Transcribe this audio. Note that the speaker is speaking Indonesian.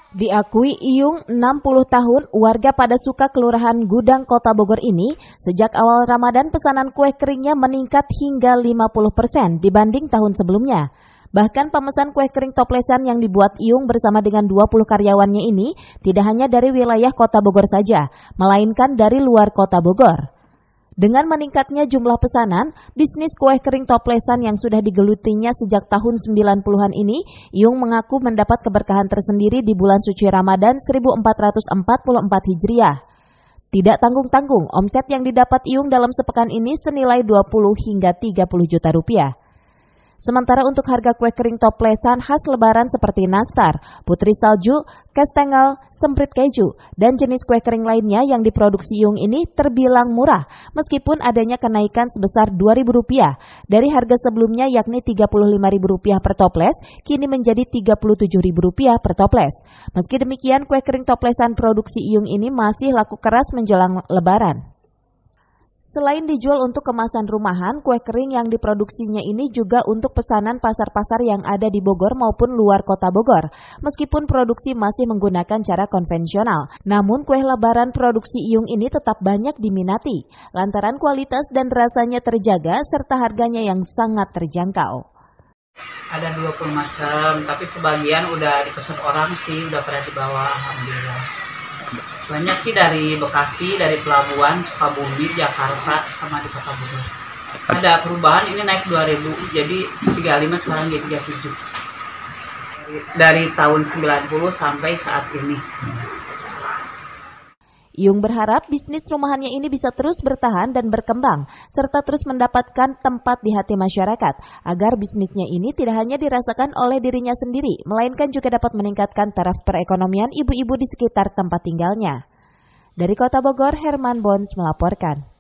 Diakui Iyung, 60 tahun, warga Padasuka Kelurahan Gudang, Kota Bogor ini, sejak awal Ramadan pesanan kue keringnya meningkat hingga 50% dibanding tahun sebelumnya. Bahkan pemesan kue kering toplesan yang dibuat Iyung bersama dengan 20 karyawannya ini tidak hanya dari wilayah Kota Bogor saja, melainkan dari luar Kota Bogor. Dengan meningkatnya jumlah pesanan, bisnis kue kering toplesan yang sudah digelutinya sejak tahun 90-an ini, Iyung mengaku mendapat keberkahan tersendiri di bulan suci Ramadan 1444 Hijriah. Tidak tanggung-tanggung, omset yang didapat Iyung dalam sepekan ini senilai 20 hingga 30 juta rupiah. Sementara untuk harga kue kering toplesan khas lebaran seperti nastar, putri salju, kastengel, semprit keju, dan jenis kue kering lainnya yang diproduksi Iyung ini terbilang murah, meskipun adanya kenaikan sebesar Rp2.000 dari harga sebelumnya yakni Rp35.000 per toples, kini menjadi Rp37.000 per toples. Meski demikian, kue kering toplesan produksi Iyung ini masih laku keras menjelang lebaran. Selain dijual untuk kemasan rumahan, kue kering yang diproduksinya ini juga untuk pesanan pasar-pasar yang ada di Bogor maupun luar kota Bogor. Meskipun produksi masih menggunakan cara konvensional, namun kue lebaran produksi Iyung ini tetap banyak diminati, lantaran kualitas dan rasanya terjaga serta harganya yang sangat terjangkau. Ada 20 macam, tapi sebagian udah dipesan orang sih, udah pada dibawa, alhamdulillah. Banyak sih dari Bekasi, dari Pelabuhan, Sukabumi, Jakarta, sama di Kota Bogor. Ada perubahan, ini naik 2.000, jadi 35 sekarang jadi 37. Dari tahun 90 sampai saat ini. Iyung berharap bisnis rumahannya ini bisa terus bertahan dan berkembang, serta terus mendapatkan tempat di hati masyarakat, agar bisnisnya ini tidak hanya dirasakan oleh dirinya sendiri, melainkan juga dapat meningkatkan taraf perekonomian ibu-ibu di sekitar tempat tinggalnya. Dari Kota Bogor, Herman Bons melaporkan.